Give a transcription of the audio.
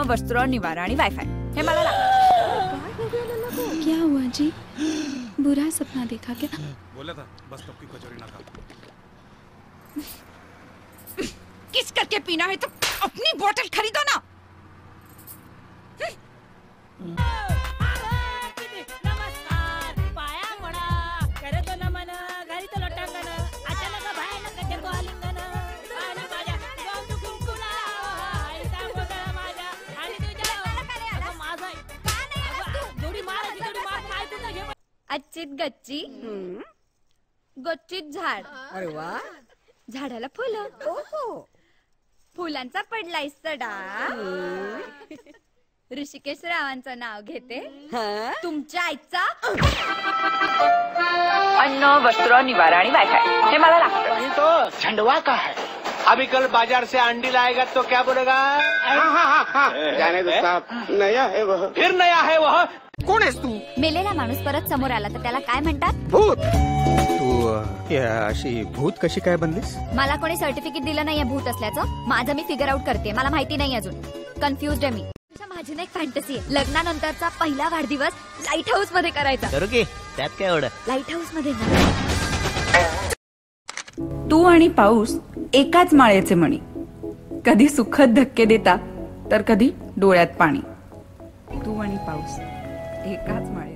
वस्त्र, निवारा आणि वायफाय हे मला लागतं. क्या हुआ जी? बुरा सपना देखा क्या? बोला था बस तब की कचौरी ना खा. किस करके पीना है तो अपनी बोतल खरीदो ना. अच्छीत गच्ची गच्चीत झाड. अरे वा. झाडाला फुलं. फुलांचा पडलाय सडा. ऋषिकेश रावांचं नाव घेते. तुमच्या आईचा अन्न, वस्त्र, निवारा आणि वायफाय हे मला लागतं. तो झंडवा का है. अभी कल बाजार से अंडी लाएगा तो क्या बोलेगा. जाने दो साहब, नया है वह. फिर नया है वह. कोण आहेस तू? मेलेला माणूस परत समोर आला तर त्याला काय म्हणतात? भूत. तू अशी भूत कशी काय बनलीस? मला कोणी सर्टिफिकेट दिलं नाहीये भूत असल्याचं. माझं मी फिगर आउट करते. मला माहिती नाही अजून. कन्फ्युज्ड आहे मी. माझी ना एक फॅन्टसी आहे. लग्नानंतरचा पहिला वाढदिवस लाईट हाऊस मध्ये करायचा. करू की त्यात काय एवढं. लाईट हाऊस मध्ये तू आणि पाऊस एकाच माळेचे मणी, कधी सुखद धक्के देता तर कधी डोळ्यात पाणी. तू आणि पाऊस एकाच माळे.